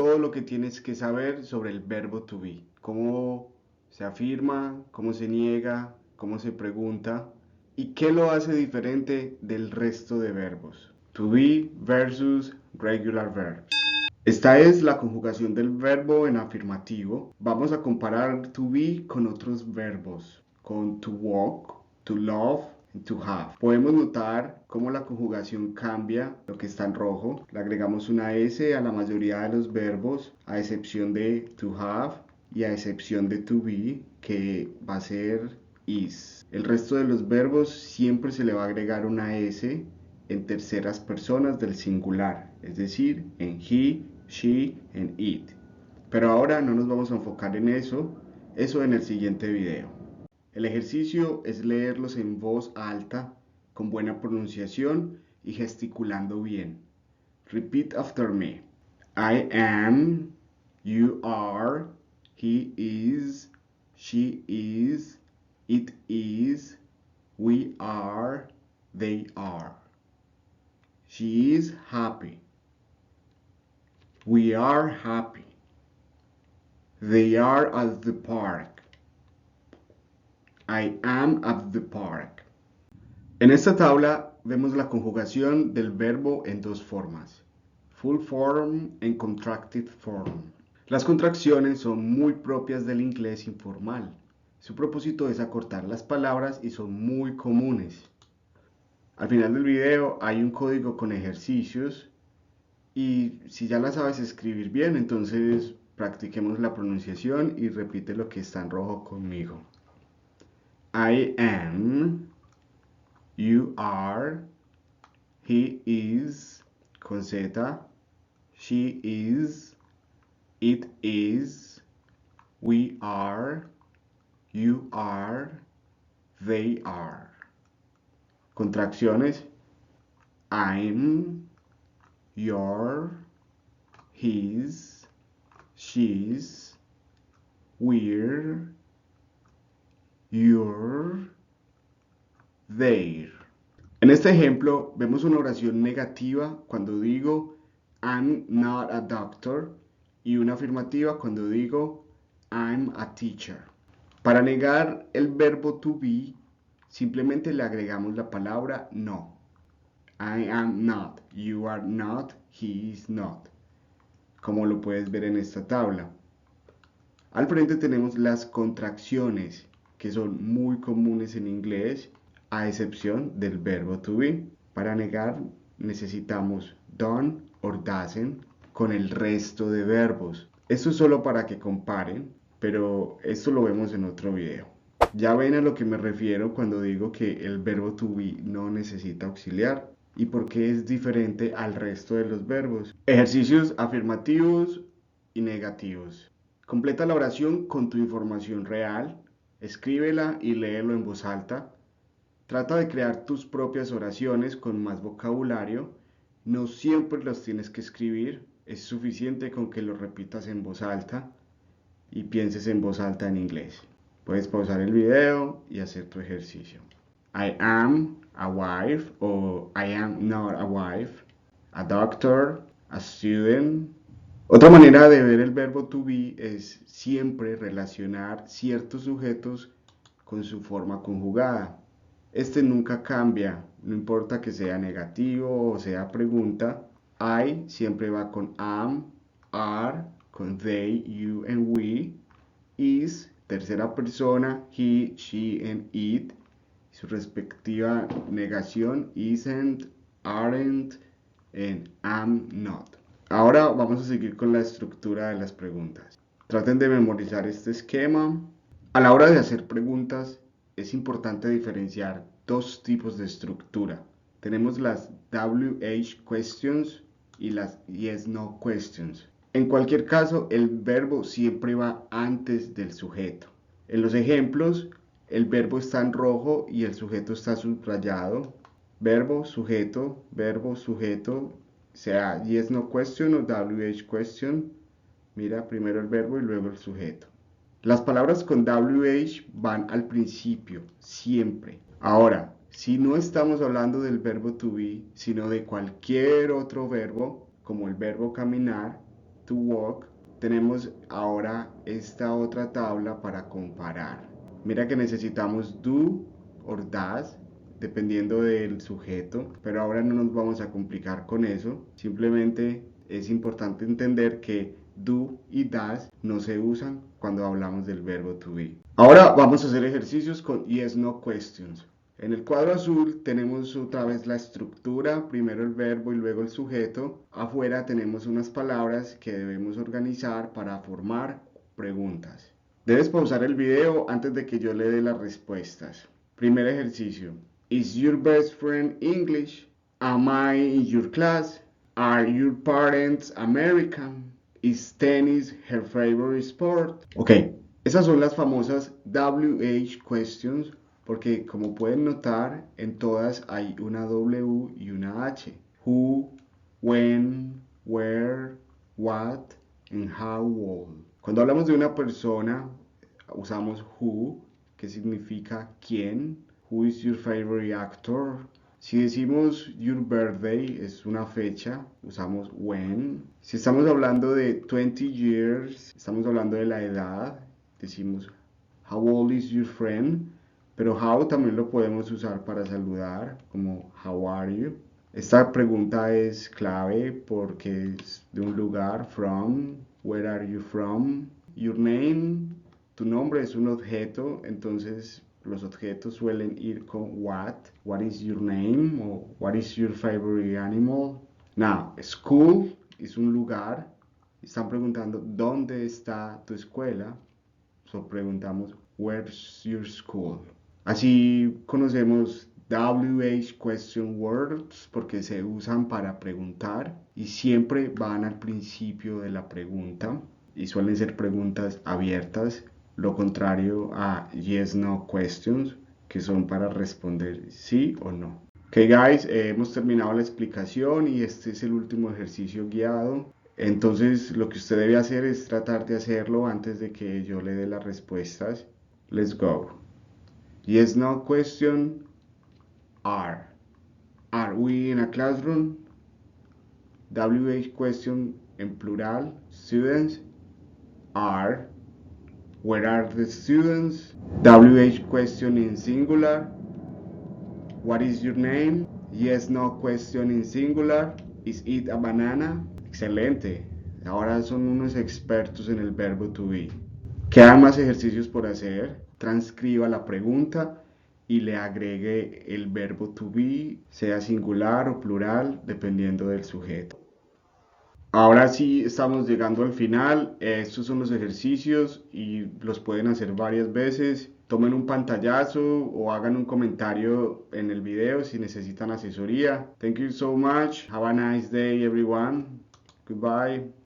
todo lo que tienes que saber sobre el verbo to be. Cómo se afirma, cómo se niega, cómo se pregunta y qué lo hace diferente del resto de verbos. To be versus regular verbs. Esta es la conjugación del verbo en afirmativo. Vamos a comparar to be con otros verbos, con to walk, to love, y to have. Podemos notar cómo la conjugación cambia, lo que está en rojo. Le agregamos una S a la mayoría de los verbos, a excepción de to have y a excepción de to be, que va a ser is. El resto de los verbos siempre se le va a agregar una S en terceras personas del singular, es decir, en he, she, and it. Pero ahora no nos vamos a enfocar en eso en el siguiente video. El ejercicio es leerlos en voz alta, con buena pronunciación y gesticulando bien. Repeat after me. I am, you are, he is, she is, it is, we are, they are. She is happy. We are happy. They are at the park. I am at the park. En esta tabla vemos la conjugación del verbo en dos formas, full form and contracted form. Las contracciones son muy propias del inglés informal. Su propósito es acortar las palabras y son muy comunes. Al final del video hay un código con ejercicios y si ya la sabes escribir bien, entonces practiquemos la pronunciación y repite lo que está en rojo conmigo. I am, you are, he is, con Z, she is, it is, we are, you are, they are. Contracciones. I'm, your, his, she's, we're, your, their. En este ejemplo vemos una oración negativa cuando digo I'm not a doctor y una afirmativa cuando digo I'm a teacher. Para negar el verbo to be, simplemente le agregamos la palabra no. I am not, you are not, he is not, como lo puedes ver en esta tabla. Al frente tenemos las contracciones, que son muy comunes en inglés, a excepción del verbo to be. Para negar necesitamos don't or doesn't con el resto de verbos. Esto es solo para que comparen, pero esto lo vemos en otro video. Ya ven a lo que me refiero cuando digo que el verbo to be no necesita auxiliar y por qué es diferente al resto de los verbos. Ejercicios afirmativos y negativos. Completa la oración con tu información real, escríbela y léelo en voz alta. Trata de crear tus propias oraciones con más vocabulario. No siempre las tienes que escribir, es suficiente con que lo repitas en voz alta y pienses en voz alta en inglés. Puedes pausar el video y hacer tu ejercicio. I am a wife o I am not a wife, a doctor, a student. Otra manera de ver el verbo to be es siempre relacionar ciertos sujetos con su forma conjugada. Este nunca cambia, no importa que sea negativo o sea pregunta. I siempre va con am, are, con they, you and we. Is, tercera persona, he, she and it. Su respectiva negación, isn't, aren't, and am not. Ahora vamos a seguir con la estructura de las preguntas. Traten de memorizar este esquema. A la hora de hacer preguntas es importante diferenciar dos tipos de estructura. Tenemos las WH questions y las yes no questions. En cualquier caso, el verbo siempre va antes del sujeto. En los ejemplos, el verbo está en rojo y el sujeto está subrayado. Verbo, sujeto, sea yes no question o WH question. Mira primero el verbo y luego el sujeto. Las palabras con WH van al principio, siempre. Ahora, si no estamos hablando del verbo to be, sino de cualquier otro verbo, como el verbo caminar, to walk, tenemos ahora esta otra tabla para comparar. Mira que necesitamos do or does, dependiendo del sujeto, pero ahora no nos vamos a complicar con eso. Simplemente es importante entender que do y does no se usan cuando hablamos del verbo to be. Ahora vamos a hacer ejercicios con yes no questions. En el cuadro azul tenemos otra vez la estructura, primero el verbo y luego el sujeto. Afuera tenemos unas palabras que debemos organizar para formar preguntas. Debes pausar el video antes de que yo le dé las respuestas. Primer ejercicio. Is your best friend English? Am I in your class? Are your parents American? Is tennis her favorite sport? Ok, esas son las famosas WH questions porque como pueden notar en todas hay una W y una H. Who, when, where, what, and how old. Cuando hablamos de una persona usamos who, que significa quién. Who is your favorite actor? Si decimos your birthday, es una fecha, usamos when. Si estamos hablando de 20 years, estamos hablando de la edad, decimos how old is your friend? Pero how también lo podemos usar para saludar, como how are you? Esta pregunta es clave porque es de un lugar, from, where are you from? Your name, tu nombre es un objeto, entonces los objetos suelen ir con what is your name o what is your favorite animal. Now, school es un lugar, están preguntando ¿dónde está tu escuela? So preguntamos where's your school? Así conocemos WH question words porque se usan para preguntar y siempre van al principio de la pregunta y suelen ser preguntas abiertas, lo contrario a yes no questions que son para responder sí o no. Ok guys, hemos terminado la explicación y este es el último ejercicio guiado. Entonces lo que usted debe hacer es tratar de hacerlo antes de que yo le dé las respuestas. Let's go. Yes, no question. Are. Are we in a classroom? WH question en plural. Students. Are. Where are the students? WH question in singular. What is your name? Yes, no question in singular. Is it a banana? Excelente. Ahora son unos expertos en el verbo to be. Quedan más ejercicios por hacer. Transcriba la pregunta y le agregue el verbo to be, sea singular o plural, dependiendo del sujeto. Ahora sí estamos llegando al final. Estos son los ejercicios y los pueden hacer varias veces. Tomen un pantallazo o hagan un comentario en el video si necesitan asesoría. Thank you so much. Have a nice day everyone. Goodbye.